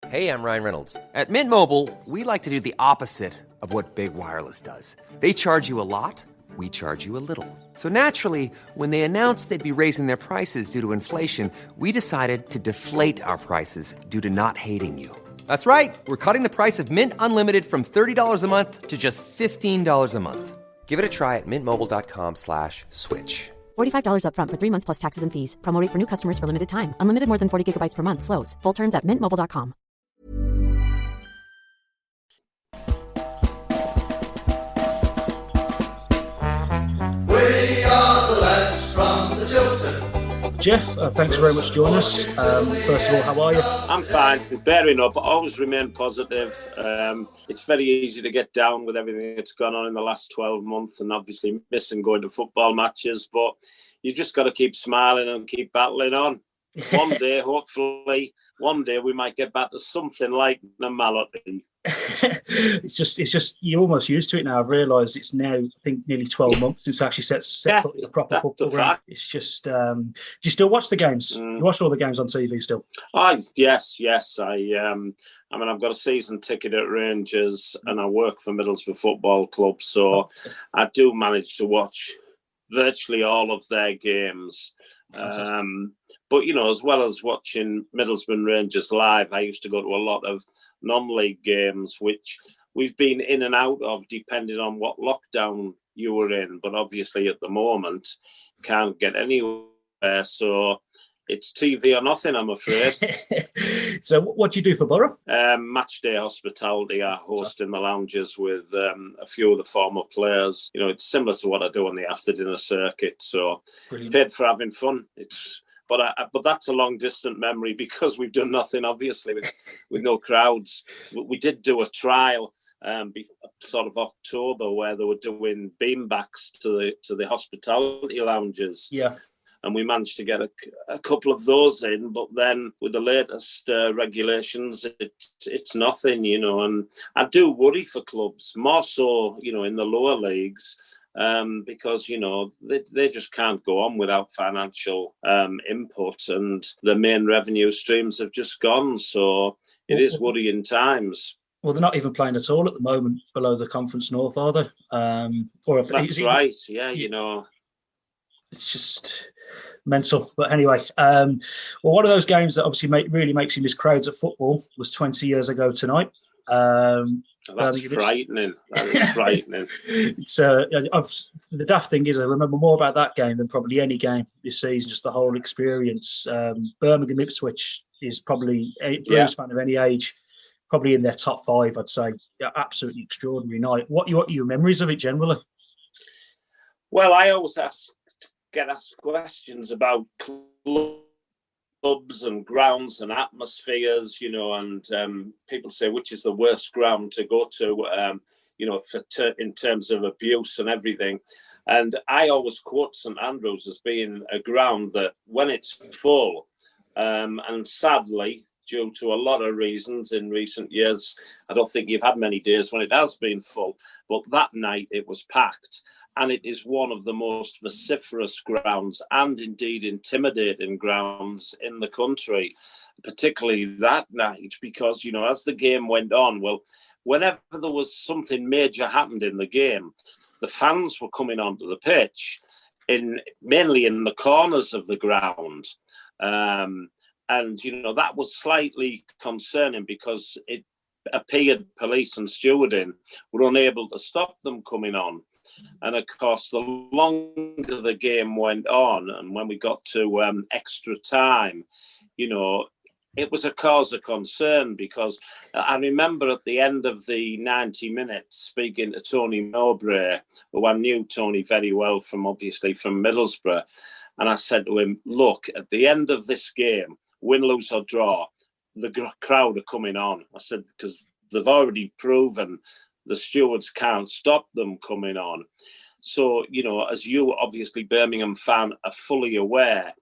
Hey, I'm Ryan Reynolds. At Mint Mobile, we like to do the opposite of what Big Wireless does. They charge you a lot, we charge you a little. So naturally, when they announced they'd be raising their prices due to inflation, we decided to deflate our prices due to not hating you. That's right. We're cutting the price of Mint Unlimited from $30 a month to just $15 a month. Give it a try at mintmobile.com/switch. $45 up front for 3 months plus taxes and fees. Promo rate for new customers for limited time. Unlimited more than 40 gigabytes per month. Slows full terms at mintmobile.com. We are the lads from the Tilton. Jeff, thanks very much for joining us. First of all, how are you? I'm fine. Bearing up. Always remain positive. It's very easy to get down with everything that's gone on in the last 12 months and obviously missing going to football matches. But you just got to keep smiling and keep battling on. One day, hopefully, we might get back to something like normality. It's just you're almost used to it now. I've realised it's now, I think, nearly 12 months since I actually set foot in a proper football ground. It's just, do you still watch the games? You watch all the games on TV still? Yes. I mean, I've got a season ticket at Rangers and I work for Middlesbrough Football Club, so I do manage to watch virtually all of their games. But, you know, as well as watching Middlesbrough and Rangers live, I used to go to a lot of non-league games, which we've been in and out of depending on what lockdown you were in. But obviously at the moment, can't get anywhere. So it's TV or nothing, I'm afraid. So what do you do for Borough? Match day hospitality. I host in the lounges with a few of the former players. You know, it's similar to what I do on the after dinner circuit. So Brilliant. Paid for having fun. But that's a long distant memory because we've done nothing, obviously, with no crowds. We did do a trial sort of October where they were doing beanbacks to the hospitality lounges. Yeah. And we managed to get a couple of those in, but then with the latest regulations, it's nothing, you know. And I do worry for clubs, more so, you know, in the lower leagues, because, you know, they just can't go on without financial input, and the main revenue streams have just gone. So it is worrying times. Well, they're not even playing at all at the moment below the Conference North, are they? That's right. Yeah, you know. It's just mental. But anyway, well, one of those games that obviously really makes you miss crowds at football was 20 years ago tonight. That's frightening. That is frightening. It's the daft thing is I remember more about that game than probably any game this season, just the whole experience. Birmingham Ipswich is probably a Blues fan of any age, probably in their top 5, I'd say. Yeah, absolutely extraordinary night. What are your memories of it generally? Well, I always get asked questions about clubs and grounds and atmospheres, you know, and people say which is the worst ground to go to, you know, in terms of abuse and everything. And I always quote St Andrews as being a ground that when it's full, and sadly, due to a lot of reasons in recent years, I don't think you've had many days when it has been full, but that night it was packed. And it is one of the most vociferous grounds and indeed intimidating grounds in the country, particularly that night, because, you know, as the game went on, well, whenever there was something major happened in the game, the fans were coming onto the pitch, mainly in the corners of the ground. And, you know, that was slightly concerning because it appeared police and stewarding were unable to stop them coming on. And of course, the longer the game went on, and when we got to extra time, you know, it was a cause of concern because I remember at the end of the 90 minutes speaking to Tony Mowbray, who I knew Tony very well from Middlesbrough. And I said to him, look, at the end of this game, win, lose or draw, the crowd are coming on. I said, because they've already proven the stewards can't stop them coming on. So, you know, as you, obviously, Birmingham fan, are fully aware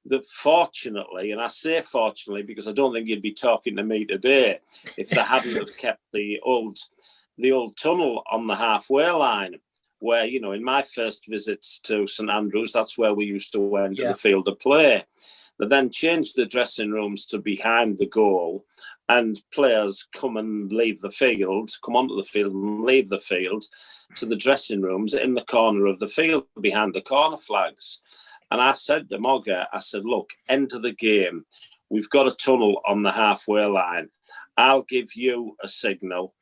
that fortunately, and I say fortunately because I don't think you'd be talking to me today if they hadn't have kept the old tunnel on the halfway line, where, you know, in my first visits to St Andrews, that's where we used to enter the field of play. They then changed the dressing rooms to behind the goal. and players come and leave the field, come onto the field and leave the field to the dressing rooms in the corner of the field behind the corner flags. And I said to Mogger, I said, look, end of the game. We've got a tunnel on the halfway line. I'll give you a signal.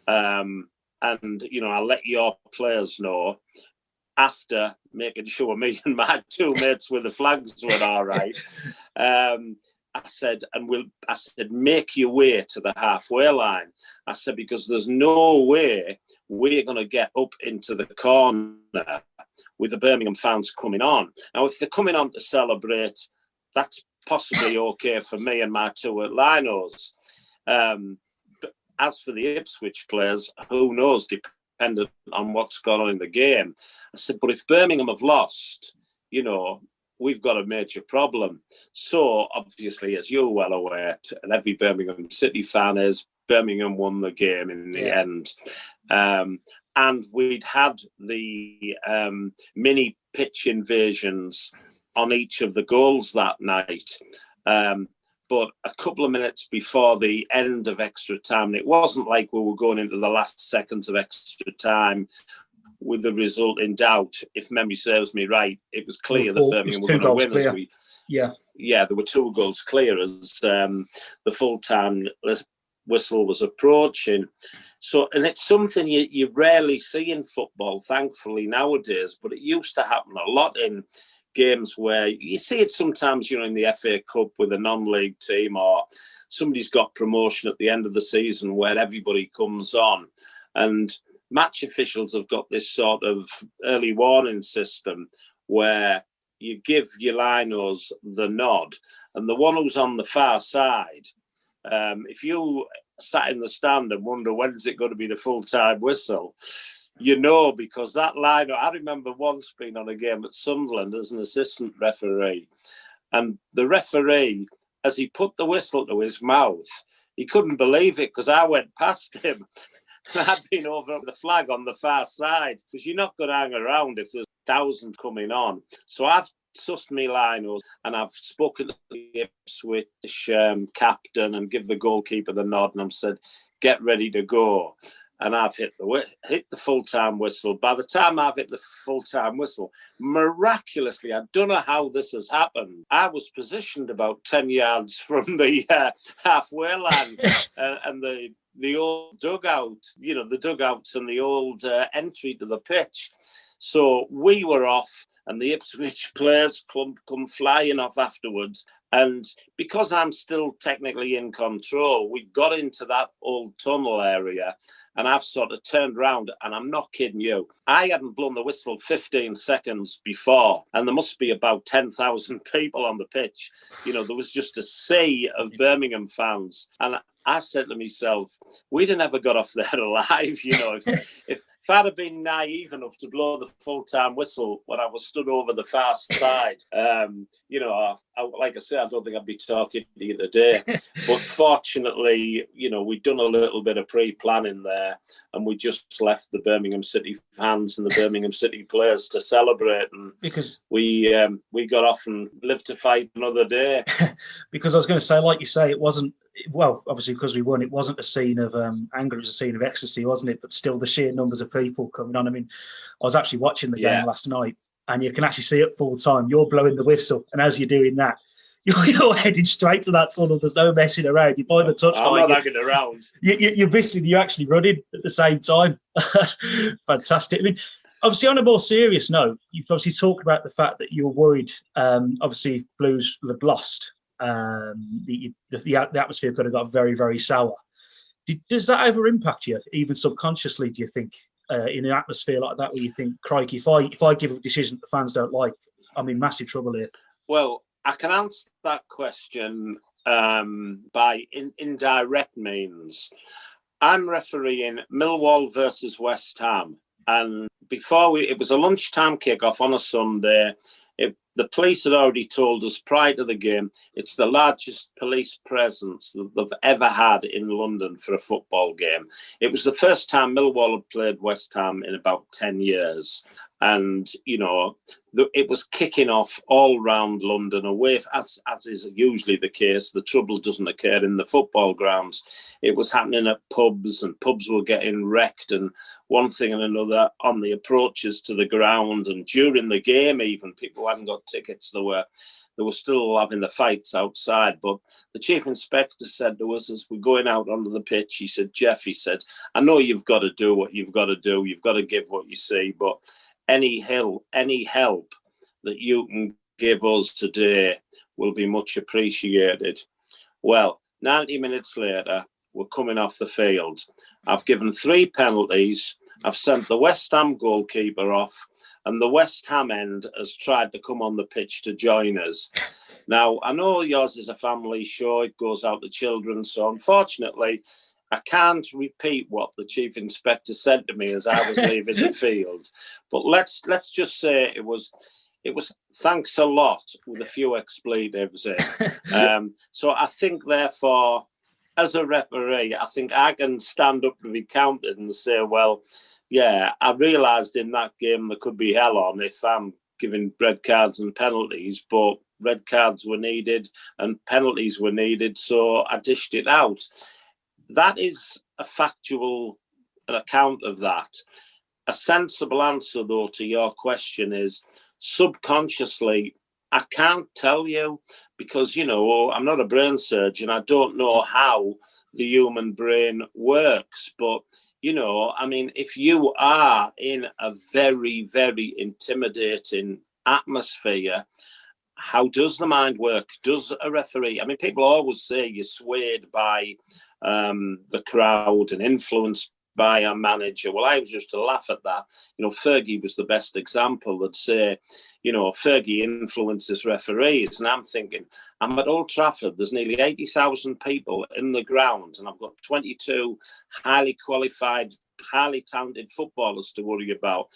And, I'll let your players know after making sure me and my two mates with the flags were all right. I said, make your way to the halfway line. I said, because there's no way we're going to get up into the corner with the Birmingham fans coming on. Now, if they're coming on to celebrate, that's possibly okay for me and my two linos. But as for the Ipswich players, who knows, dependent on what's going on in the game. I said, but if Birmingham have lost, we've got a major problem. So, obviously, as you're well aware, and every Birmingham City fan is, Birmingham won the game in the end. And we'd had the mini pitch invasions on each of the goals that night. But a couple of minutes before the end of extra time, it wasn't like we were going into the last seconds of extra time with the result in doubt. If memory serves me right, it was clear that Birmingham were going to win. There were 2 goals clear as the full-time whistle was approaching. So, and it's something you rarely see in football, thankfully, nowadays, but it used to happen a lot in games where you see it sometimes, in the FA Cup with a non-league team, or somebody's got promotion at the end of the season where everybody comes on. And match officials have got this sort of early warning system where you give your linos the nod, and the one who's on the far side, if you sat in the stand and wonder when's it going to be the full-time whistle, because that lino, I remember once being on a game at Sunderland as an assistant referee, and the referee, as he put the whistle to his mouth, he couldn't believe it because I went past him. I'd been over the flag on the far side, because you're not going to hang around if there's thousands coming on. So I've sussed me linos, and I've spoken to the Ipswich captain and give the goalkeeper the nod, and I've said, get ready to go. And I've hit the full-time whistle. By the time I've hit the full-time whistle, miraculously, I don't know how this has happened, I was positioned about 10 yards from the halfway line and the old dugout, the dugouts and the old entry to the pitch. So we were off, and the Ipswich players come flying off afterwards. And because I'm still technically in control, we got into that old tunnel area, and I've sort of turned around, and I'm not kidding you, I hadn't blown the whistle 15 seconds before, and there must be about 10,000 people on the pitch. There was just a sea of Birmingham fans. And I said to myself, we'd have never got off there alive, if I'd have been naive enough to blow the full-time whistle when I was stood over the far side, like I say, I don't think I'd be talking to you today. But fortunately, we'd done a little bit of pre-planning there, and we just left the Birmingham City fans and the Birmingham City players to celebrate. And because we got off and lived to fight another day. Because I was going to say, like you say, it wasn't, well, obviously because we won, it wasn't a scene of anger, it was a scene of ecstasy, wasn't it? But still, the sheer numbers of people coming on. I mean, I was actually watching the game last night, and you can actually see it full time. You're blowing the whistle, and as you're doing that, you're heading straight to that tunnel. There's no messing around. You buy the touchline. I'm not hanging around. You're actually running at the same time. Fantastic. I mean, obviously, on a more serious note, you've obviously talked about the fact that you're worried. Obviously, if Blues have lost, the atmosphere could have got very, very sour. Does that ever impact you, even subconsciously, do you think, in an atmosphere like that, where you think, crikey, if I give a decision that the fans don't like, I'm in massive trouble here? Well, I can answer that question by indirect means. I'm refereeing Millwall versus West Ham, and it was a lunchtime kickoff on a Sunday. The police had already told us prior to the game it's the largest police presence that they've ever had in London for a football game. It was the first time Millwall had played West Ham in about 10 years. And, you know, it was kicking off all round London away, as is usually the case. The trouble doesn't occur in the football grounds. It was happening at pubs, and pubs were getting wrecked and one thing and another on the approaches to the ground. And during the game, even, people who hadn't got tickets, they were still having the fights outside. But the chief inspector said to us as we're going out onto the pitch, he said, Jeff, he said, I know you've got to do what you've got to do. You've got to give what you see, but any help that you can give us today will be much appreciated. Well, 90 minutes later, we're coming off the field. I've given 3 penalties. I've sent the West Ham goalkeeper off, and the West Ham end has tried to come on the pitch to join us. Now, I know yours is a family show. It goes out to children. So unfortunately, I can't repeat what the chief inspector said to me as I was leaving the field. But let's just say it was thanks a lot with a few expletives in. So I think, therefore, as a referee, I think I can stand up to be counted and say, well, yeah, I realised in that game there could be hell on if I'm giving red cards and penalties, but red cards were needed and penalties were needed, so I dished it out. That is a factual account of that. A sensible answer, though, to your question is subconsciously, I can't tell you because, you know, I'm not a brain surgeon. I don't know how the human brain works. But, you know, I mean, if you are in a very, very intimidating atmosphere, how does the mind work? Does a referee? I mean, people always say you're swayed by the crowd and influenced by a manager. Well, I was just to laugh at that. You know, Fergie was the best example. That say, you know, Fergie influences referees. And I'm thinking, I'm at Old Trafford. There's nearly 80,000 people in the ground. And I've got 22 highly qualified, highly talented footballers to worry about.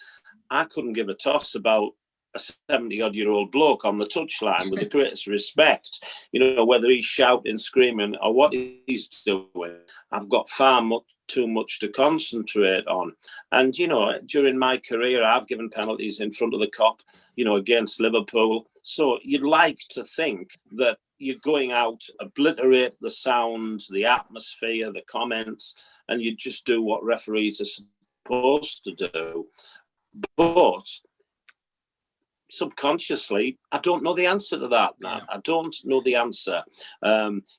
I couldn't give a toss about a 70-odd-year-old bloke on the touchline with the greatest respect, you know, whether he's shouting, screaming, or what he's doing. I've got too much to concentrate on. And, you know, during my career, I've given penalties in front of the cop, you know, against Liverpool. So you'd like to think that you're going out, obliterate the sound, the atmosphere, the comments, and you just do what referees are supposed to do. But subconsciously, I don't know the answer to that, Nat. I don't know the answer.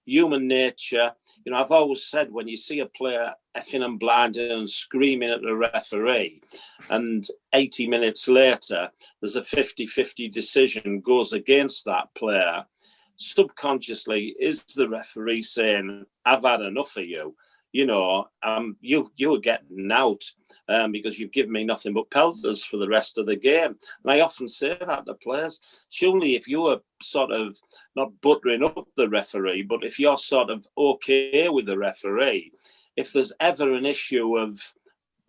Human nature, you know, I've always said when you see a player effing and blinding and screaming at the referee, and 80 minutes later, there's a 50-50 decision goes against that player, subconsciously, is the referee saying, I've had enough of you? You know, you were getting out because you've given me nothing but pelters for the rest of the game. And I often say that to players. Surely if you were sort of not buttering up the referee, but if you're sort of okay with the referee, if there's ever an issue of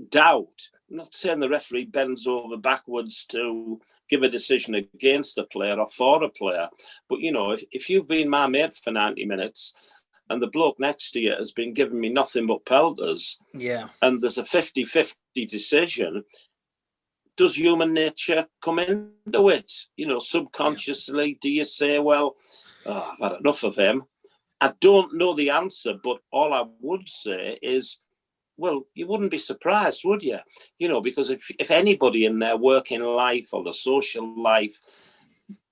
doubt, I'm not saying the referee bends over backwards to give a decision against a player or for a player, but, you know, if you've been my mate for 90 minutes and the bloke next to you has been giving me nothing but pelters, and there's a 50-50 decision, does human nature come into it? You know, subconsciously, do you say, well, I've had enough of him? I don't know the answer, but all I would say is, well, you wouldn't be surprised, would you? You know, because if anybody in their working life or the social life,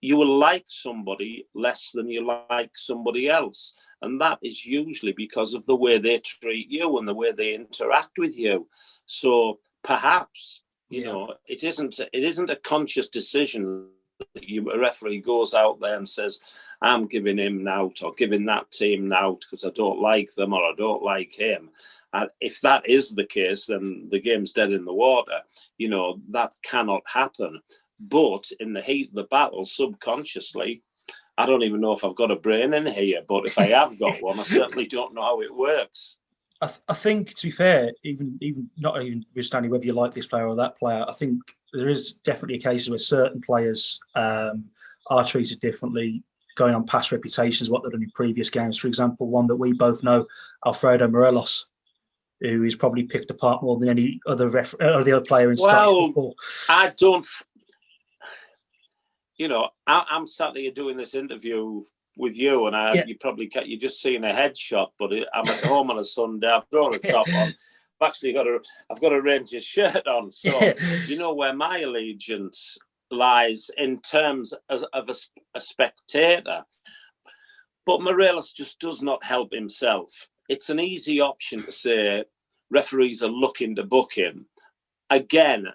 you will like somebody less than you like somebody else. And that is usually because of the way they treat you and the way they interact with you. So perhaps, you know, it isn't a conscious decision that a referee goes out there and says, I'm giving him out or giving that team out because I don't like them or I don't like him. And if that is the case, then the game's dead in the water. You know, that cannot happen. But in the heat of the battle, subconsciously, I don't even know if I've got a brain in here, but if I have got one, I certainly don't know how it works. I think, to be fair, even not even understanding whether you like this player or that player, I think there is definitely a case where certain players are are treated differently, going on past reputations, what they've done in previous games. For example, one that we both know, Alfredo Morelos, who is probably picked apart more than any other the other player in Scottish football. I don't. I'm sat here doing this interview with you, and you're just seeing a headshot, but I'm at home on a Sunday. I've thrown a top on. I've got a Rangers shirt on, so you know where my allegiance lies in terms of a spectator. But Morelos just does not help himself. It's an easy option to say referees are looking to book him. Again,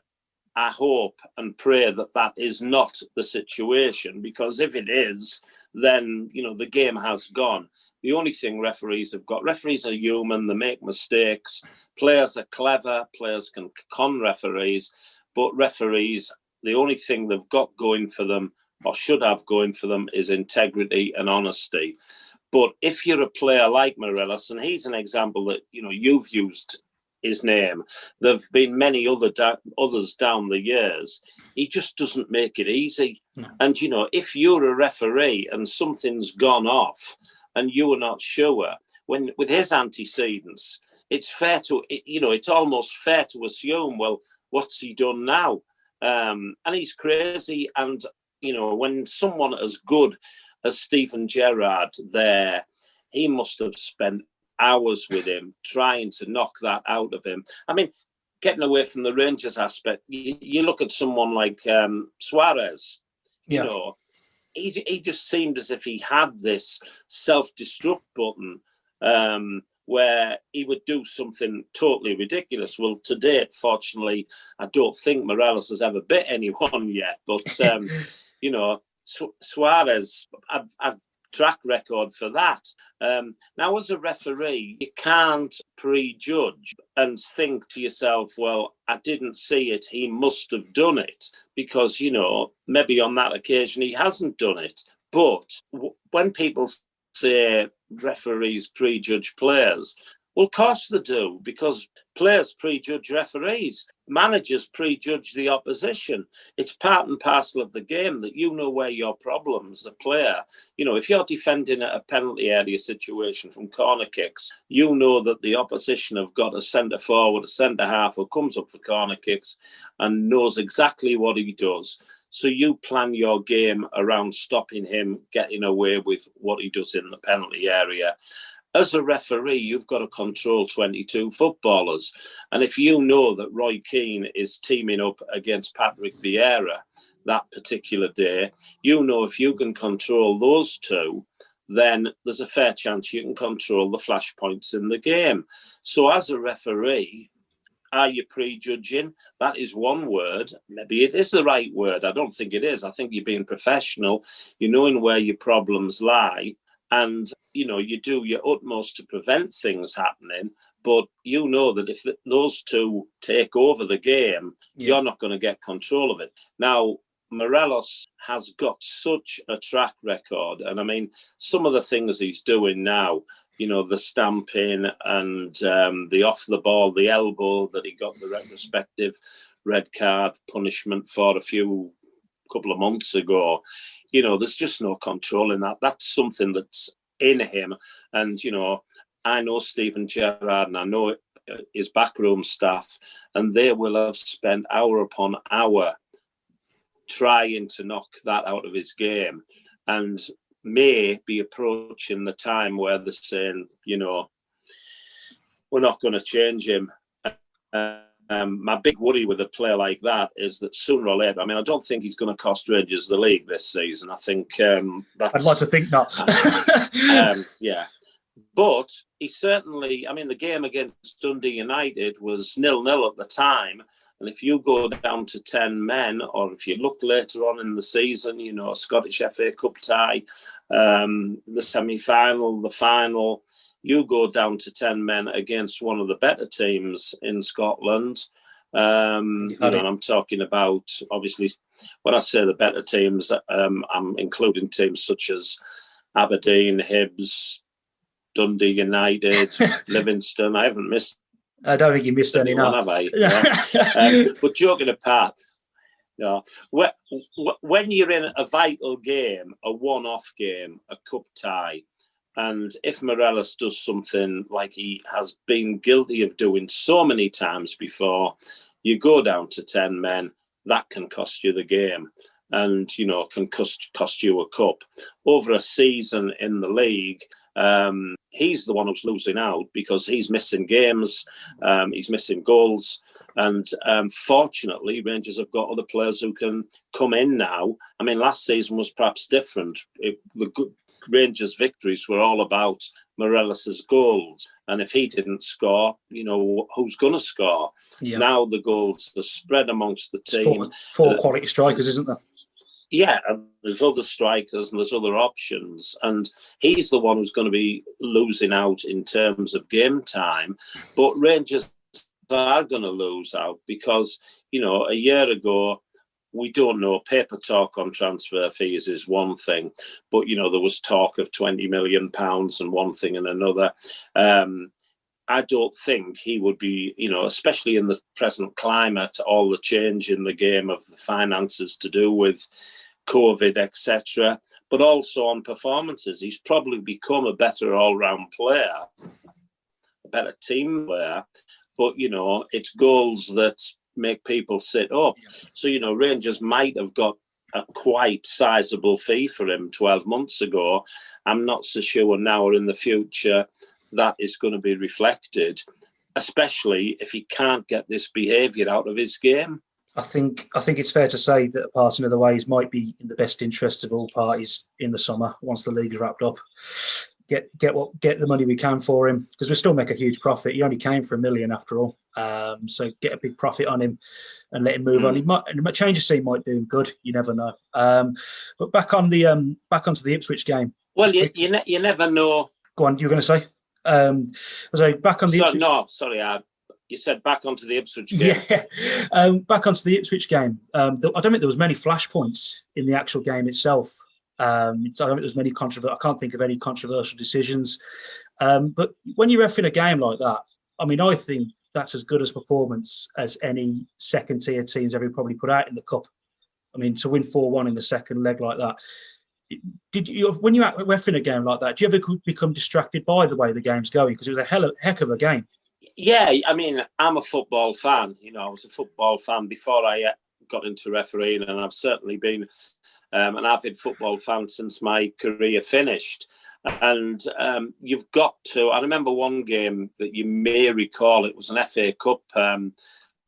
I hope and pray that is not the situation, because if it is, then, the game has gone. The only thing referees are human, they make mistakes. Players are clever, players can con referees, but referees, the only thing they've got going for them, or should have going for them, is integrity and honesty. But if you're a player like Morelos, and he's an example that, you've used his name, there've been many others down the years, he just doesn't make it easy. No. And, if you're a referee and something's gone off and you are not sure, with his antecedents, it's almost fair to assume, well, what's he done now? And he's crazy. And, when someone as good as Stephen Gerrard there, he must have spent hours with him trying to knock that out of him. I mean, getting away from the Rangers aspect, you look at someone like Suarez, he just seemed as if he had this self-destruct button where he would do something totally ridiculous. Well, to date, fortunately, I don't think Morelos has ever bit anyone yet, but, Suarez, I'd track record for that. Now, as a referee, you can't prejudge and think to yourself, well, I didn't see it, he must have done it, because, maybe on that occasion he hasn't done it. But when people say referees prejudge players, well, of course they do, because players prejudge referees. Managers prejudge the opposition. It's part and parcel of the game that where your problems, the player, if you're defending a penalty area situation from corner kicks, that the opposition have got a centre forward, a centre half who comes up for corner kicks and knows exactly what he does. So you plan your game around stopping him getting away with what he does in the penalty area. As a referee, you've got to control 22 footballers. And if you know that Roy Keane is teaming up against Patrick Vieira that particular day, if you can control those two, then there's a fair chance you can control the flashpoints in the game. So as a referee, are you prejudging? That is one word. Maybe it is the right word. I don't think it is. I think you're being professional. You're knowing where your problems lie. And, you do your utmost to prevent things happening. But that if those two take over the game, you're not going to get control of it. Now, Morelos has got such a track record. And, I mean, some of the things he's doing now, the stamping and the off the ball, the elbow that he got the retrospective red card punishment for a couple of months ago. There's just no control in that. That's something that's in him. And, I know Stephen Gerrard and I know his backroom staff, and they will have spent hour upon hour trying to knock that out of his game, and may be approaching the time where they're saying, we're not going to change him. My big worry with a player like that is that sooner or later, I mean, I don't think he's going to cost Rangers the league this season. I think I'd like to think not. Yeah. But he certainly, I mean, the game against Dundee United was 0-0 at the time. And if you go down to 10 men, or if you look later on in the season, Scottish FA Cup tie, the semi-final, the final, you go down to 10 men against one of the better teams in Scotland. And I'm talking about, obviously, when I say the better teams, I'm including teams such as Aberdeen, Hibs, Dundee United, Livingston. I haven't missed. I don't think you missed anyone, have I? Yeah. But joking apart, No. When you're in a vital game, a one-off game, a cup tie, and if Morelos does something like he has been guilty of doing so many times before, you go down to 10 men, that can cost you the game and, can cost you a cup. Over a season in the league, he's the one who's losing out because he's missing games, he's missing goals. And fortunately, Rangers have got other players who can come in now. I mean, last season was perhaps different. Rangers' victories were all about Morelos' goals. And if he didn't score, who's going to score? Yeah. Now the goals are spread amongst the team. Four quality strikers, isn't there? Yeah, and there's other strikers and there's other options. And he's the one who's going to be losing out in terms of game time. But Rangers are going to lose out because, a year ago, we don't know. Paper talk on transfer fees is one thing, but, there was talk of £20 million and one thing and another. I don't think he would be, especially in the present climate, all the change in the game of the finances to do with COVID, etc., but also on performances. He's probably become a better all-round player, a better team player, but, it's goals that make people sit up. So, Rangers might have got a quite sizable fee for him 12 months ago. I'm not so sure now or in the future that is going to be reflected, especially if he can't get this behaviour out of his game. I think it's fair to say that parting of the ways might be in the best interest of all parties in the summer once the league is wrapped up. Get the money we can for him because we still make a huge profit. He only came for $1 million after all, so get a big profit on him and let him move on. He might, and a change of scene might do him good. You never know. But back onto the Ipswich game. Well, you never know. Go on. You were going to say? Back on the. Ipswich... No, sorry, you said back onto the Ipswich game. Yeah, back onto the Ipswich game. I don't think there was many flashpoints in the actual game itself. I don't think there's many I can't think of any controversial decisions. But when you're reffing a game like that, I mean, I think that's as good a performance as any second-tier teams ever probably put out in the cup. I mean, to win 4-1 in the second leg like that. When you're reffing a game like that, do you ever become distracted by the way the game's going? Because it was a heck of a game. Yeah, I mean, I'm a football fan. I was a football fan before I got into refereeing, and I've certainly been an avid football fan since my career finished. And you've got to... I remember one game that you may recall, it was an FA Cup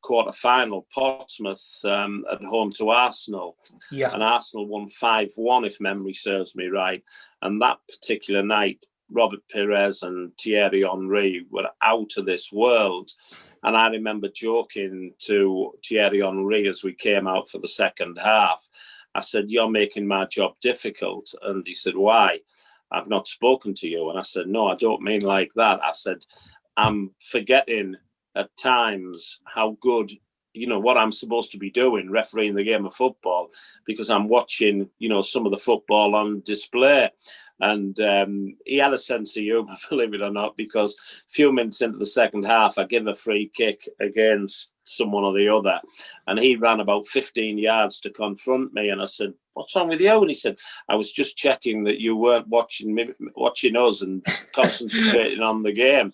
quarter-final, Portsmouth at home to Arsenal. Yeah. And Arsenal won 5-1, if memory serves me right. And that particular night, Robert Pires and Thierry Henry were out of this world. And I remember joking to Thierry Henry as we came out for the second half. I said, "You're making my job difficult." And he said, "Why?" "I've not spoken to you." And I said, "No, I don't mean like that." I said, "I'm forgetting at times how good, what I'm supposed to be doing, refereeing the game of football, because I'm watching, some of the football on display." And he had a sense of humour, believe it or not, because a few minutes into the second half, I give a free kick against someone or the other. And he ran about 15 yards to confront me. And I said, "What's wrong with you?" And he said, "I was just checking that you weren't watching us and concentrating on the game."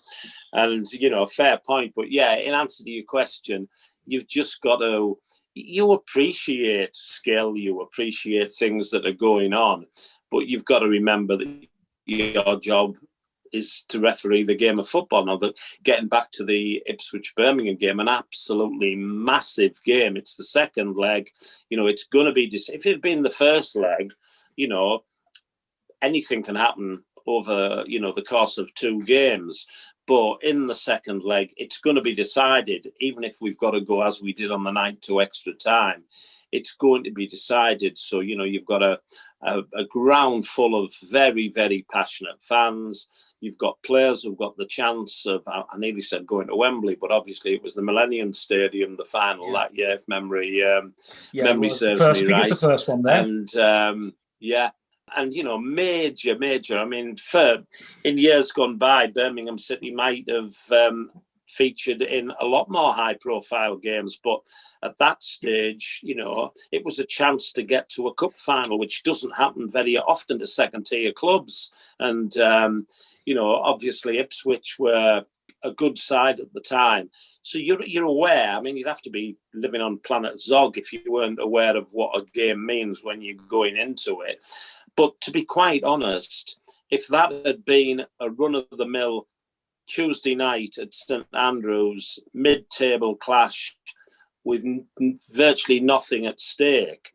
And, fair point. But yeah, in answer to your question, you've just got to... You appreciate skill, you appreciate things that are going on, but you've got to remember that your job is to referee the game of football. Now, getting back to the Ipswich-Birmingham game, an absolutely massive game. It's the second leg. It's going to be... If it had been the first leg, anything can happen over, the course of two games. But in the second leg, it's going to be decided, even if we've got to go as we did on the night to extra time. It's going to be decided. So, you've got a ground full of very, very passionate fans. You've got players who've got the chance of, I nearly said going to Wembley, but obviously it was the Millennium Stadium, the final that year, if memory serves me right. It's the first one there. And, And, major. I mean, in years gone by, Birmingham City might have featured in a lot more high-profile games. But at that stage, it was a chance to get to a cup final, which doesn't happen very often to second-tier clubs. And, obviously Ipswich were a good side at the time. So you're aware. I mean, you'd have to be living on planet Zog if you weren't aware of what a game means when you're going into it. But to be quite honest, if that had been a run-of-the-mill Tuesday night at St Andrews, mid-table clash with virtually nothing at stake,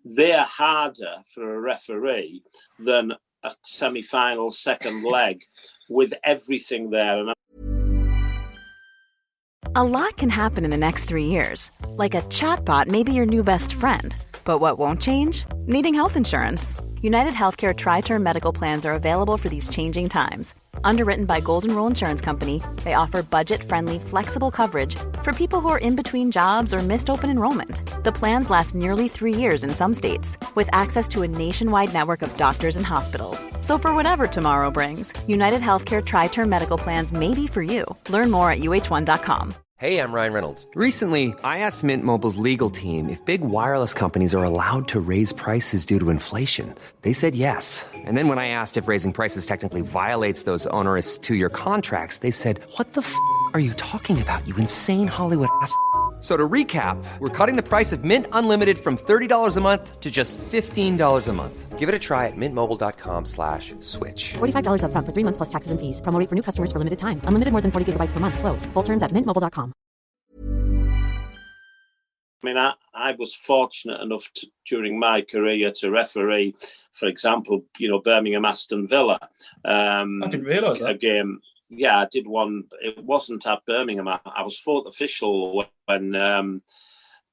they're harder for a referee than a semi-final second leg with everything there. And A lot can happen in the next 3 years. Like a chatbot may be your new best friend. But what won't change? Needing health insurance. United Healthcare Tri-Term Medical Plans are available for these changing times. Underwritten by Golden Rule Insurance Company, they offer budget-friendly, flexible coverage for people who are in between jobs or missed open enrollment. The plans last nearly 3 years in some states, with access to a nationwide network of doctors and hospitals. So for whatever tomorrow brings, United Healthcare Tri-Term Medical Plans may be for you. Learn more at uh1.com. Hey, I'm Ryan Reynolds. Recently, I asked Mint Mobile's legal team if big wireless companies are allowed to raise prices due to inflation. They said yes. And then when I asked if raising prices technically violates those onerous 2-year contracts, they said, "What the f*** are you talking about, you insane Hollywood ass?" So to recap, we're cutting the price of Mint Unlimited from $30 a month to just $15 a month. Give it a try at mintmobile.com/switch. $45 up front for 3 months plus taxes and fees. Promo rate for new customers for limited time. Unlimited more than 40 gigabytes per month. Slows full terms at mintmobile.com. I mean, I was fortunate enough during my career to referee, for example, Birmingham Aston Villa. I didn't realise that. A game. Yeah, I did one. It wasn't at Birmingham. I was fourth official when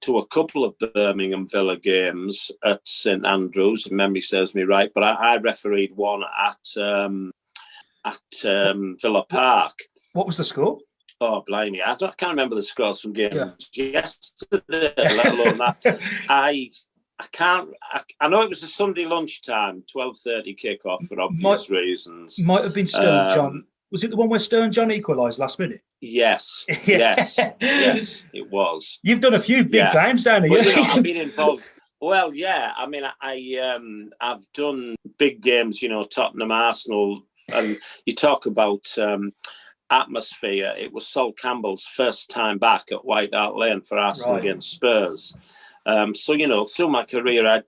to a couple of Birmingham Villa games at St Andrews, if memory serves me right. But I refereed one at Villa Park. What was the score? Oh, blimey. I can't remember the scores from games yesterday, let alone that. I know it was a Sunday lunchtime, 12:30 kickoff for obvious reasons. Might have been Stern John. Was it the one where Stern John equalised last minute? Yes, yes, it was. You've done a few big games down here. Well, I've been involved. Well, yeah. I mean, I've done big games. Tottenham, Arsenal, and you talk about atmosphere. It was Sol Campbell's first time back at White Hart Lane for Arsenal against Spurs. So through my career,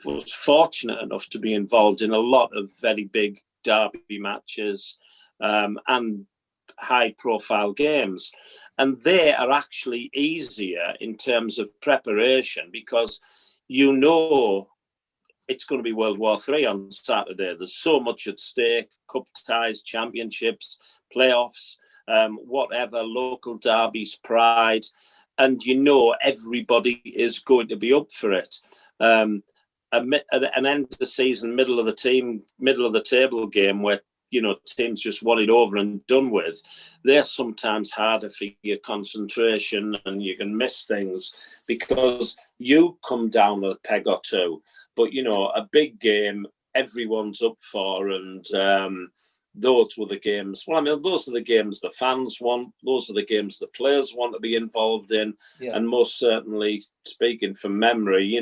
was fortunate enough to be involved in a lot of very big derby matches and high-profile games. And they are actually easier in terms of preparation because it's going to be World War III on Saturday. There's so much at stake: cup ties, championships, playoffs, whatever, local derbies, pride. And everybody is going to be up for it. An end of the season, middle of the table game where teams just want it over and done with, they're sometimes harder for your concentration and you can miss things because you come down a peg or two. But, a big game, everyone's up for, and those were the games. Well, I mean, those are the games the fans want. Those are the games the players want to be involved in. Yeah. And most certainly, speaking from memory,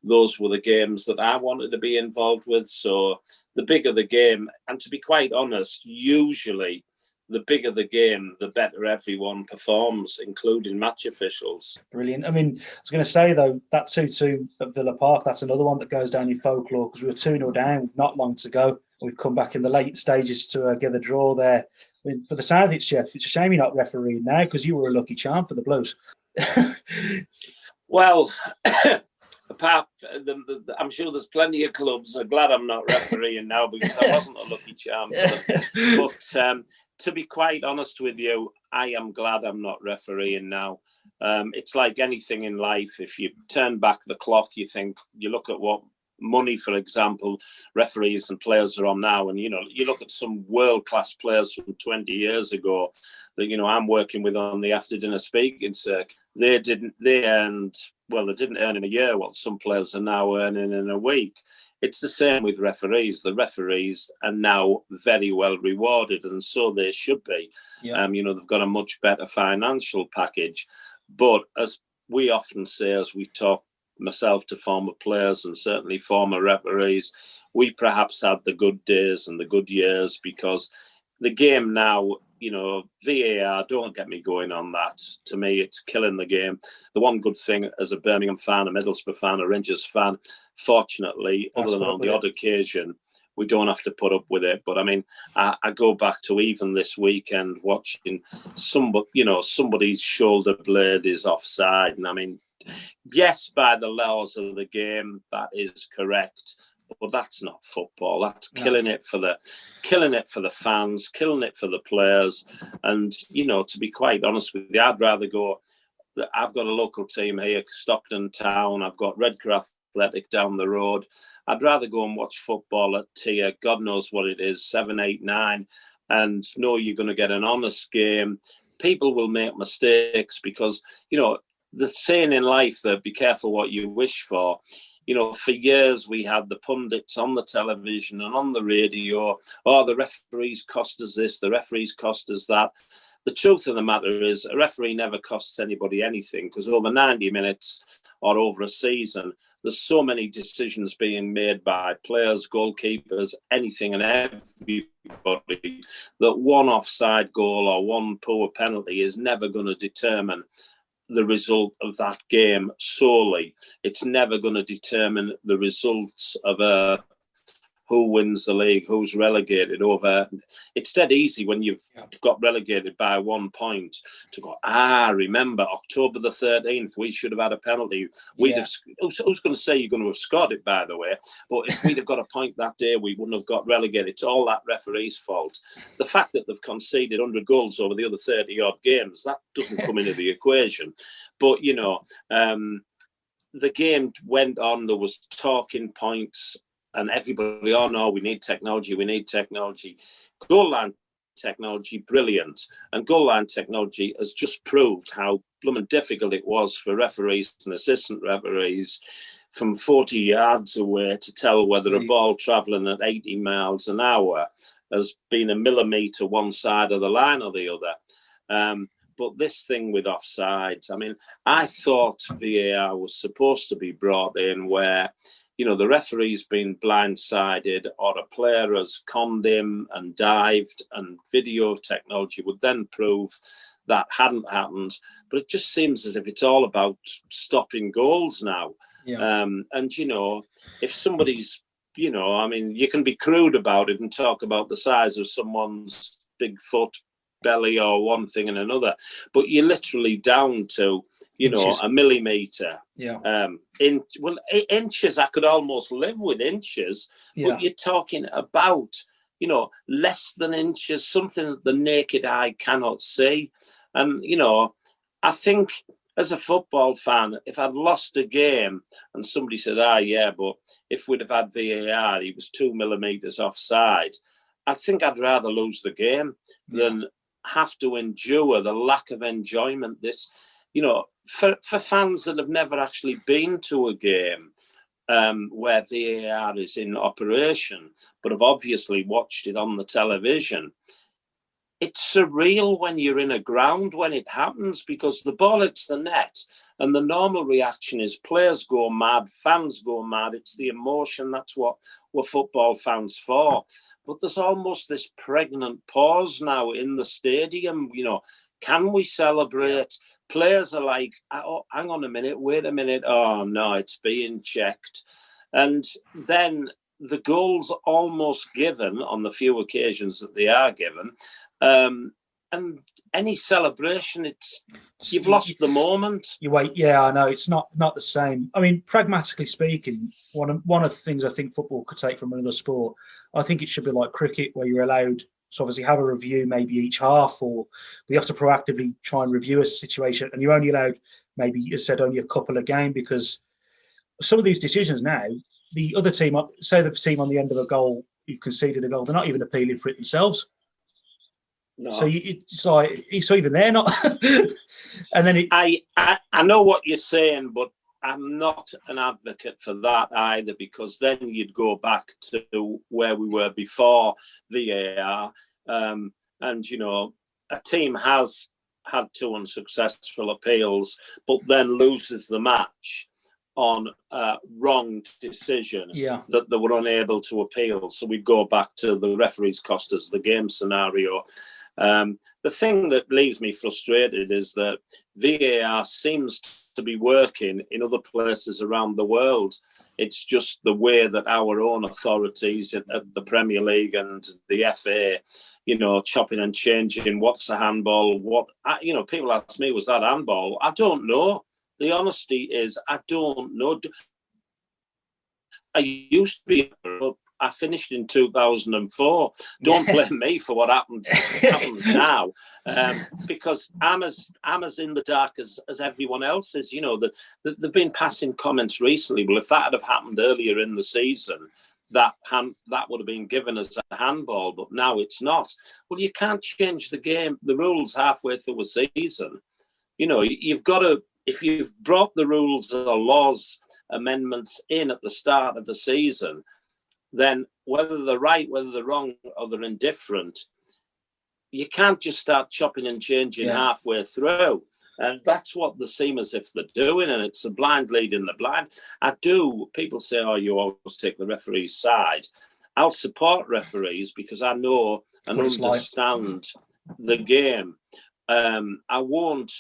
those were the games that I wanted to be involved with. So the bigger the game, and to be quite honest, usually the bigger the game, the better everyone performs, including match officials. Brilliant. I mean, I was going to say, though, that 2-2 at Villa Park, that's another one that goes down in folklore because we were 2-0 down with not long to go. We've come back in the late stages to get the draw there. I mean, for the sound of it, Chef, it's a shame you're not refereeing now because you were a lucky charm for the Blues. Well, apart I'm sure there's plenty of clubs. I'm glad I'm not refereeing now because I wasn't a lucky charm for them. But to be quite honest with you, I am glad I'm not refereeing now. It's like anything in life. If you turn back the clock, you look at what money, for example, referees and players are on now, and you look at some world-class players from 20 years ago that I'm working with on the after dinner speaking circuit. They didn't earn in a year what some players are now earning in a week. it's the same with referees. The referees are now very well rewarded, and so they should be. Yeah. They've got a much better financial package. But as we often say, as we talk, myself to former players and certainly former referees, we perhaps had the good days and the good years, because the game now, VAR, don't get me going on that. To me, it's killing the game. The one good thing as a Birmingham fan, a Middlesbrough fan, a Rangers fan, fortunately, other than on the odd occasion, we don't have to put up with it. But I mean, I go back to even this weekend watching somebody's shoulder blade is offside. And I mean, yes, by the laws of the game, that is correct. But that's not football. That's killing it for the fans, killing it for the players. And, to be quite honest with you, I'd rather go. I've got a local team here, Stockton Town. I've got Redcar Athletic down the road. I'd rather go and watch football at tier, God knows what it is, 7, 8, 9, and know you're going to get an honest game. People will make mistakes because, the saying in life that be careful what you wish for. For years we had the pundits on the television and on the radio. Oh, the referees cost us this, the referees cost us that. The truth of the matter is a referee never costs anybody anything, because over 90 minutes or over a season, there's so many decisions being made by players, goalkeepers, anything and everybody, that one offside goal or one poor penalty is never going to determine the result of that game solely. It's never going to determine the results of who wins the league, who's relegated over. It's dead easy when you've got relegated by 1 point to go, remember October the 13th, we should have had a penalty. Who's going to say you're going to have scored it, by the way? But if we'd have got a point that day, we wouldn't have got relegated. It's all that referee's fault. The fact that they've conceded 100 goals over the other 30-odd games, that doesn't come into the equation. But, the game went on, there was talking points, and everybody, no, we need technology. Goal line technology, brilliant. And goal line technology has just proved how blooming difficult it was for referees and assistant referees from 40 yards away to tell whether a ball travelling at 80 miles an hour has been a millimetre one side of the line or the other. But this thing with offsides, I mean, I thought VAR was supposed to be brought in where, the referee's been blindsided or a player has conned him and dived, and video technology would then prove that hadn't happened. But it just seems as if it's all about stopping goals now. Yeah. And, if somebody's, you can be crude about it and talk about the size of someone's big foot, belly, or one thing and another, but you're literally down to inches. A millimetre. Inches I could almost live with inches, but you're talking about less than inches, something that the naked eye cannot see. And I think as a football fan, if I'd lost a game and somebody said but if we'd have had VAR, he was 2 millimetres offside, I think I'd rather lose the game than have to endure the lack of enjoyment. This, for fans that have never actually been to a game where VAR is in operation, but have obviously watched it on the television, it's surreal when you're in a ground when it happens, because the ball hits the net and the normal reaction is players go mad, fans go mad. It's the emotion. That's what we're football fans for. But there's almost this pregnant pause now in the stadium. Can we celebrate? Players are like, oh, hang on a minute, wait a minute. Oh, no, it's being checked. And then the goal's almost given on the few occasions that they are given. And any celebration, you've lost the moment. You wait, I know it's not the same. I mean, pragmatically speaking, one of the things I think football could take from another sport, I think it should be like cricket, where you're allowed to obviously have a review maybe each half, or we have to proactively try and review a situation, and you're only allowed maybe, you said, only a couple a game, because some of these decisions now, the other team, say the team on the end of a goal, you've conceded a goal, they're not even appealing for it themselves. No. So even they're not. And then I know what you're saying, but I'm not an advocate for that either, because then you'd go back to where we were before VAR. And, you know, a team has had 2 unsuccessful appeals, but then loses the match on a wrong decision that they were unable to appeal. So we go back to the referees cost us the game scenario. The thing that leaves me frustrated is that VAR seems to be working in other places around the world. It's just the way that our own authorities at the Premier League and the FA, you know, chopping and changing what's a handball, you know, people ask me, was that handball? I don't know. The honesty is, I don't know. I used to be, I finished in 2004. Don't blame me for what happens now, because I'm as in the dark as everyone else is. You know, that they've been passing comments recently. Well, if that had have happened earlier in the season, that would have been given as a handball, but now it's not. Well, you can't change the rules halfway through a season. You know, you've got to. If you've brought the rules or laws amendments in at the start of the season, then whether they're right, whether they're wrong, or they're indifferent, you can't just start chopping and changing halfway through. And that's what they seem as if they're doing, and it's a blind leading the blind. People say, oh, you always take the referee's side. I'll support referees because I know and understand the game. I won't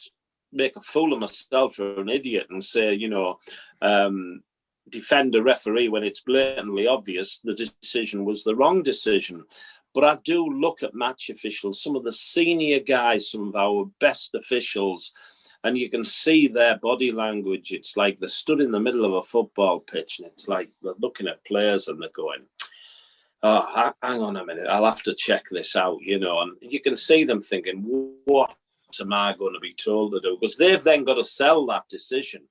make a fool of myself or an idiot and say, you know, defend a referee when it's blatantly obvious the decision was the wrong decision. But I do look at match officials, some of the senior guys, some of our best officials, and you can see their body language. It's like they're stood in the middle of a football pitch, and it's like they're looking at players and they're going, oh, hang on a minute, I'll have to check this out, you know. And you can see them thinking, what am I going to be told to do? Because they've then got to sell that decision.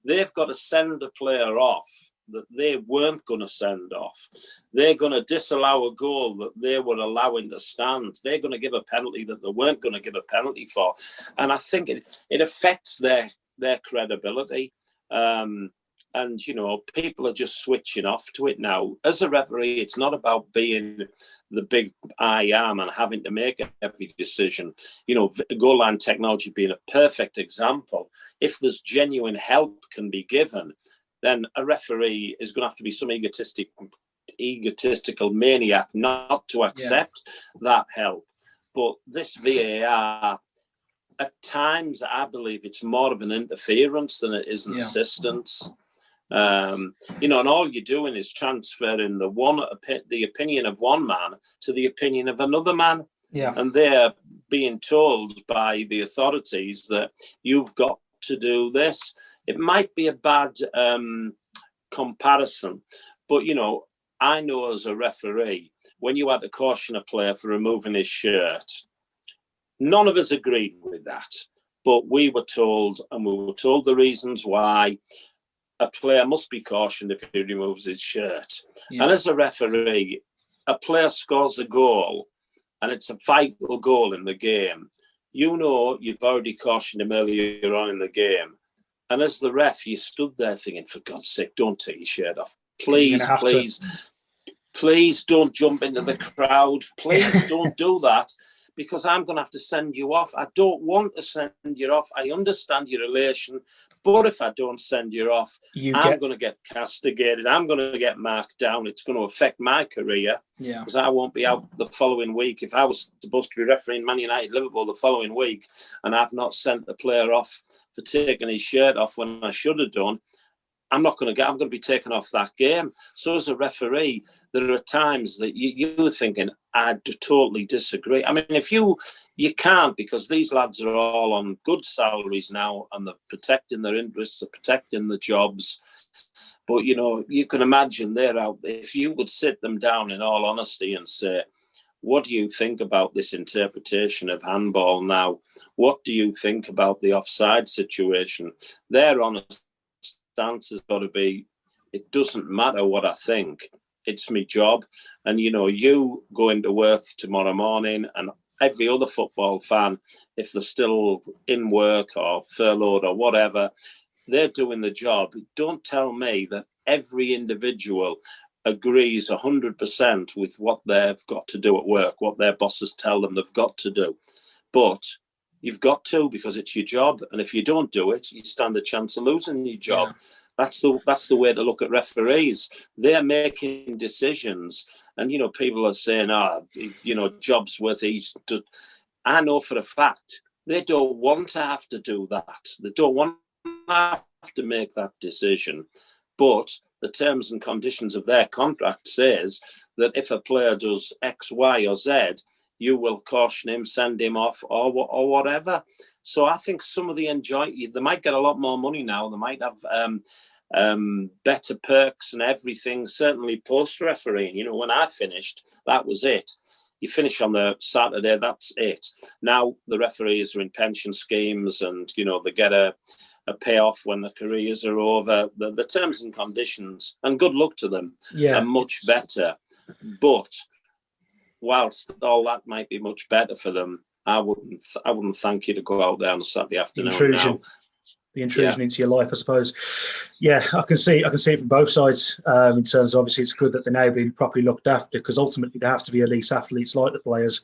They've got to send a player off that they weren't going to send off. They're going to disallow a goal that they were allowing to stand. They're going to give a penalty that they weren't going to give a penalty for. And I think it affects their credibility. And, you know, people are just switching off to it now. As a referee, it's not about being the big I am and having to make every decision. You know, goal line technology being a perfect example. If there's genuine help can be given, then a referee is going to have to be some egotistical maniac not to accept that help. But this VAR, at times, I believe it's more of an interference than it is an assistance. You know, and all you're doing is transferring the opinion of one man to the opinion of another man. Yeah. And they're being told by the authorities that you've got to do this. It might be a bad comparison, but, you know, I know as a referee, when you had to caution a player for removing his shirt, none of us agreed with that. But we were told, and we were told the reasons why. A player must be cautioned if he removes his shirt. Yeah. And as a referee, a player scores a goal and it's a vital goal in the game. You know, you've already cautioned him earlier on in the game. And as the ref, you stood there thinking, for God's sake, don't take your shirt off. Please don't jump into the crowd. Please don't do that. Because I'm going to have to send you off. I don't want to send you off. I understand your relation. But if I don't send you off, I'm going to get castigated. I'm going to get marked down. It's going to affect my career. Yeah. Because I won't be out the following week. If I was supposed to be refereeing Man United Liverpool the following week and I've not sent the player off for taking his shirt off when I should have done, I'm going to be taken off that game. So as a referee, there are times that you're thinking, I totally disagree. I mean, if you can't, because these lads are all on good salaries now and they're protecting their interests, they're protecting the jobs. But, you know, you can imagine they're out there. If you would sit them down in all honesty and say, what do you think about this interpretation of handball now? What do you think about the offside situation? Their honest stance has got to be, it doesn't matter what I think, it's my job. And you know, you go into work tomorrow morning, and every other football fan, if they're still in work or furloughed or whatever, they're doing the job. Don't tell me that every individual agrees 100% with what they've got to do at work, what their bosses tell them they've got to do. But you've got to, because it's your job. And if you don't do it, you stand a chance of losing your job. Yeah. That's the way to look at referees. They're making decisions. And, people are saying, job's worth each. I know for a fact they don't want to have to do that. They don't want to have to make that decision. But the terms and conditions of their contract says that if a player does X, Y, or Z, you will caution him, send him off, or whatever. So I think some of they might get a lot more money now. They might have better perks and everything. Certainly post-refereeing. When I finished, that was it. You finish on the Saturday, that's it. Now the referees are in pension schemes, and they get a payoff when the careers are over. The terms and conditions, and good luck to them, are much better. But whilst all that might be much better for them, I wouldn't thank you to go out there on a Saturday afternoon. The intrusion into your life, I suppose. Yeah, I can see it from both sides. In terms of, obviously, it's good that they're now being properly looked after, because ultimately they have to be elite athletes like the players.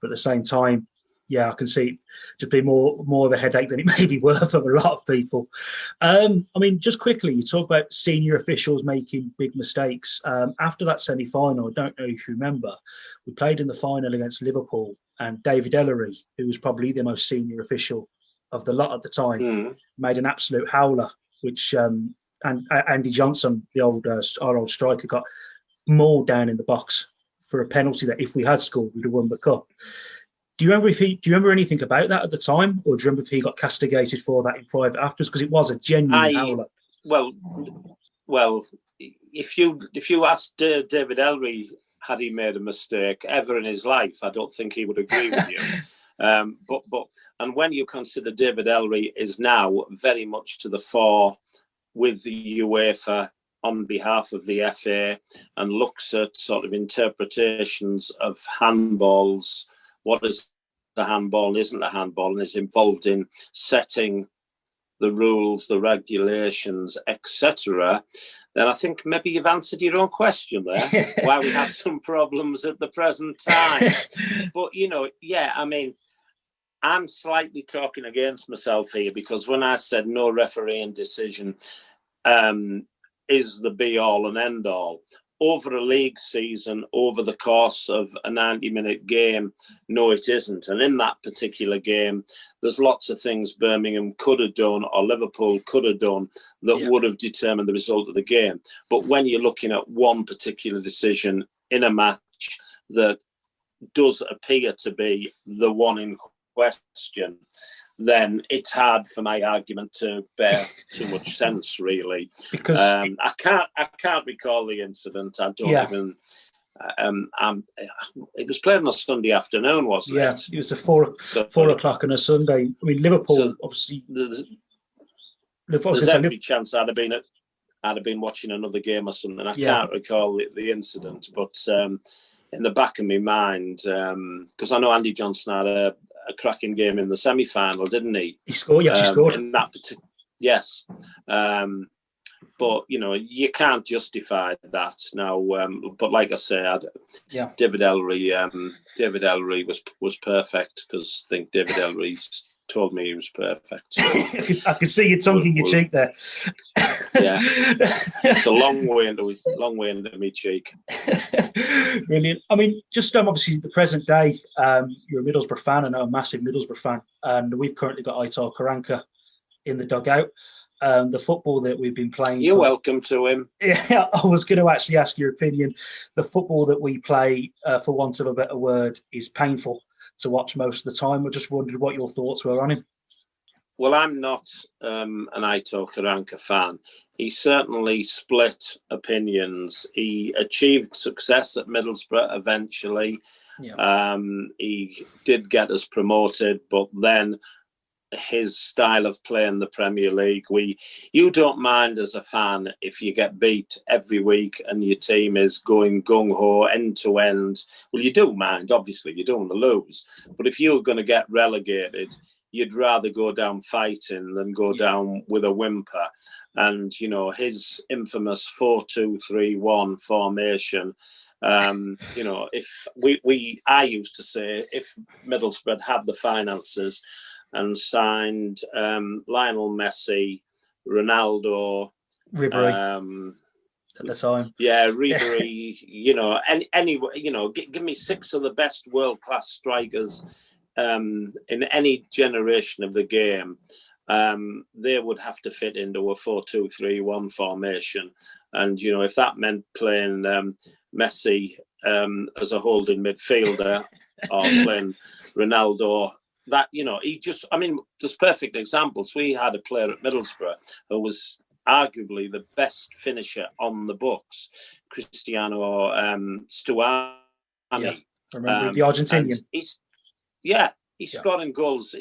But at the same time, I can see it to be more of a headache than it may be worth of a lot of people. Just quickly, you talk about senior officials making big mistakes. After that semi-final, I don't know if you remember, we played in the final against Liverpool, and David Ellery, who was probably the most senior official of the lot at the time, made an absolute howler, which and Andy Johnson, our old striker, got mauled down in the box for a penalty that if we had scored, we'd have won the cup. Do you remember anything about that at the time, or do you remember if he got castigated for that in private afterwards? Because it was a genuine howler. Well, if you asked David Ellery, had he made a mistake ever in his life, I don't think he would agree with you. But when you consider David Ellery is now very much to the fore with the UEFA on behalf of the FA, and looks at sort of interpretations of handballs, what is the handball and isn't a handball, and is involved in setting the rules, the regulations, etc., then I think maybe you've answered your own question there, why we have some problems at the present time. But, I'm slightly talking against myself here, because when I said no refereeing decision is the be-all and end-all, over a league season, over the course of a 90-minute game, no, it isn't. And in that particular game, there's lots of things Birmingham could have done or Liverpool could have done that would have determined the result of the game. But when you're looking at one particular decision in a match that does appear to be the one in question, then it's hard for my argument to bear too much sense, really. Because I can't recall the incident. I don't even. It was played on a Sunday afternoon, wasn't it? Yeah, it was a 4 o'clock on a Sunday. I mean, Liverpool obviously. There's every chance I'd have been watching another game or something. I can't recall the incident, but in the back of my mind, because I know Andy Johnson had a cracking game in the semi-final, didn't he? He scored. He actually scored in that particular. Yes, but you can't justify that now. But like I said, David Ellery was perfect, because I think David Ellery's told me he was perfect. So I can see your tongue in your cheek there. Yeah, it's a long way into my cheek. Brilliant. I mean, just obviously the present day, you're a Middlesbrough fan. I know, a massive Middlesbrough fan, and we've currently got Aitor Karanka in the dugout. The football that we've been playing. You're welcome to him. Yeah, I was going to actually ask your opinion. The football that we play, for want of a better word, is painful to watch most of the time. I just wondered what your thoughts were on him. Well, I'm not an Aitor Karanka fan. He certainly split opinions. He achieved success at Middlesbrough eventually. Yeah. He did get us promoted, but then his style of play in the Premier League. You don't mind as a fan if you get beat every week and your team is going gung-ho end to end. Well, you do mind, obviously, you don't want to lose. But if you're going to get relegated, you'd rather go down fighting than go down with a whimper. And, his infamous 4-2-3-1 formation, if I used to say, if Middlesbrough had the finances and signed Lionel Messi, Ronaldo, Ribery at the time. Yeah, Ribery. Give me 6 of the best world-class strikers in any generation of the game. They would have to fit into a 4-2-3-1 formation, and if that meant playing Messi as a holding midfielder or playing Ronaldo. That, there's perfect examples. We had a player at Middlesbrough who was arguably the best finisher on the books, Cristiano Stuani. Yeah, I remember the Argentinian. He scored in goals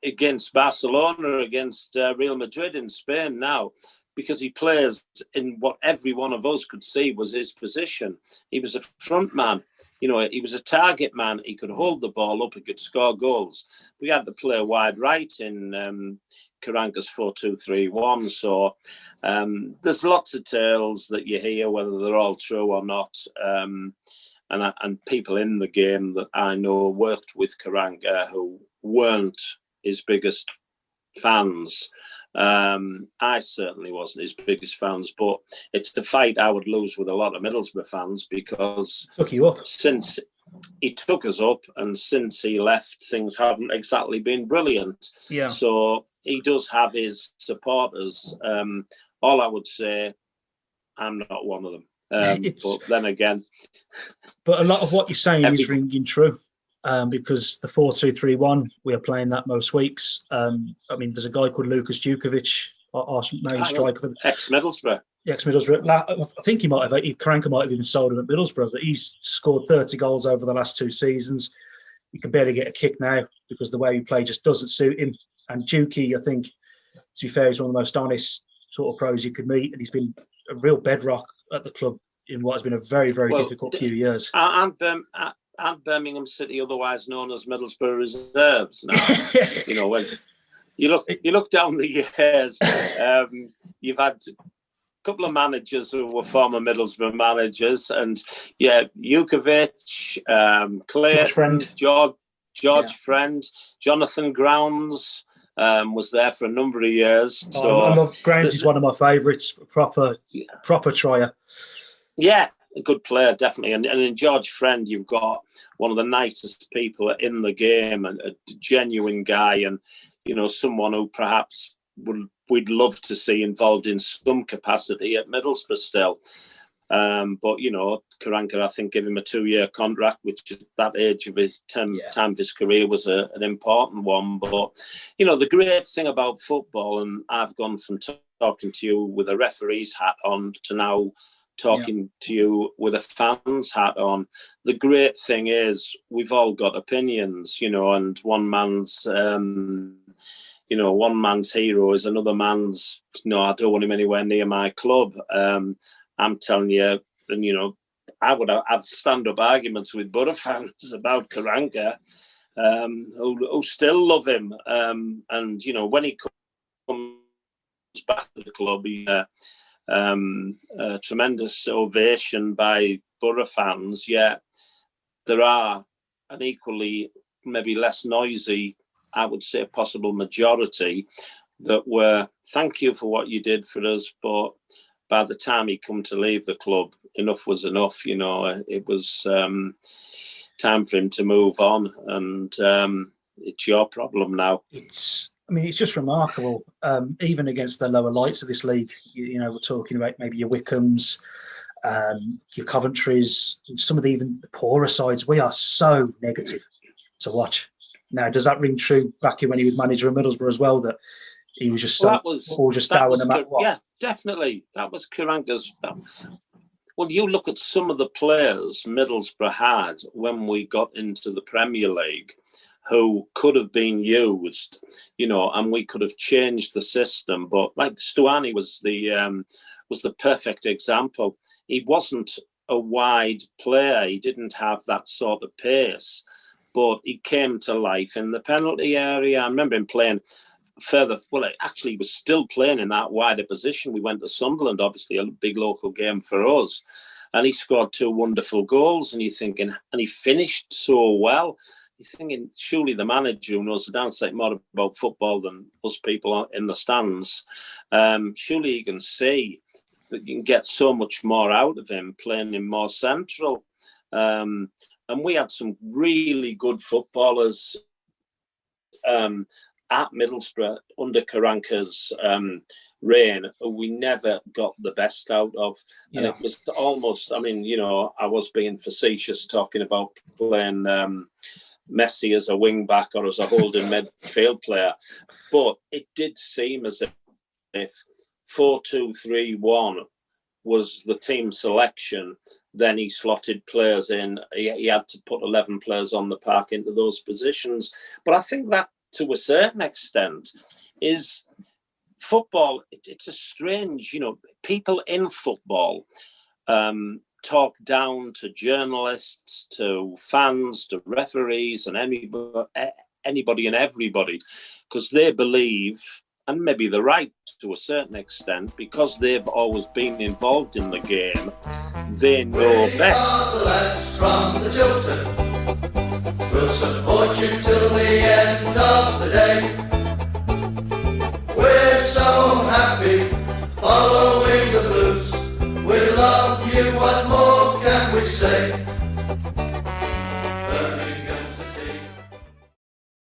against Barcelona, against Real Madrid in Spain now, because he plays in what every one of us could see was his position. He was a front man. He was a target man. He could hold the ball up. He could score goals. We had to play wide right in Karanka's 4-2-3-1. So there's lots of tales that you hear, whether they're all true or not. And people in the game that I know worked with Karanka who weren't his biggest fans. I certainly wasn't his biggest fans, but it's the fight I would lose with a lot of Middlesbrough fans, because took you up. Since he took us up and since he left, things haven't exactly been brilliant. Yeah. So he does have his supporters. All I would say, I'm not one of them. But then again, but a lot of what you're saying is ringing true. Because the 4-2-3-1, we are playing that most weeks. There's a guy called Lucas Djukovic, our main striker. Ex-Middlesbrough. Ex-Middlesbrough. I think Karanka might have even sold him at Middlesbrough, but he's scored 30 goals over the last 2 seasons. He can barely get a kick now because the way he plays just doesn't suit him. And Djuki, I think, to be fair, he's one of the most honest sort of pros you could meet, and he's been a real bedrock at the club in what has been a very, very difficult few years. And Birmingham City, otherwise known as Middlesbrough Reserves. Now, when you look down the years, you've had a couple of managers who were former Middlesbrough managers, and Jukovic, Clayton, George Friend, Jonathan Grounds was there for a number of years. So I love Grounds. He's one of my favourites. Proper trier. Yeah. A good player, definitely. And in George Friend, you've got one of the nicest people in the game, and a genuine guy, and, someone who perhaps we'd love to see involved in some capacity at Middlesbrough still. But, Karanka, I think, gave him a 2-year contract, which at that age of his time of his career was an important one. But, the great thing about football, and I've gone from talking to you with a referee's hat on to now talking to you with a fan's hat on. The great thing is we've all got opinions, and one man's hero is another man's, I don't want him anywhere near my club. I'm telling you, and I would have stand-up arguments with Borough fans about Karanka, who still love him. And when he comes back to the club, tremendous ovation by Borough fans, yet there are an equally, maybe less noisy, I would say possible majority that were, thank you for what you did for us, but by the time he come to leave the club, enough was enough. It was time for him to move on, and it's your problem now. It's just remarkable. Even against the lower lights of this league, we're talking about maybe your Wickhams, your Coventrys, some of the even poorer sides. We are so negative to watch. Now, does that ring true back when he was manager of Middlesbrough as well, that he was just down no matter what? Yeah, definitely. That was Karanka's. Well, you look at some of the players Middlesbrough had when we got into the Premier League, who could have been used, and we could have changed the system. But like Stuani was the perfect example. He wasn't a wide player. He didn't have that sort of pace, but he came to life in the penalty area. I remember him playing further. Well, actually, he was still playing in that wider position. We went to Sunderland, obviously a big local game for us, and he scored 2 wonderful goals. And you're thinking, and he finished so well. You're thinking, surely the manager who knows the downside more about football than us people in the stands, surely he can see that you can get so much more out of him playing him more central. And we had some really good footballers at Middlesbrough under Karanka's reign, we never got the best out of. And it was almost, I was being facetious talking about playing Messi as a wing back or as a holding midfield player. But it did seem as if 4-2-3-1 was the team selection. Then he slotted players in. He had to put 11 players on the park into those positions. But I think that, to a certain extent, is football. It's a strange, people in football talk down to journalists, to fans, to referees, and anybody and everybody, because they believe, and maybe they're right to a certain extent, because they've always been involved in the game, they know best. We are the lads from the Tilton. We'll support you till the end of the day.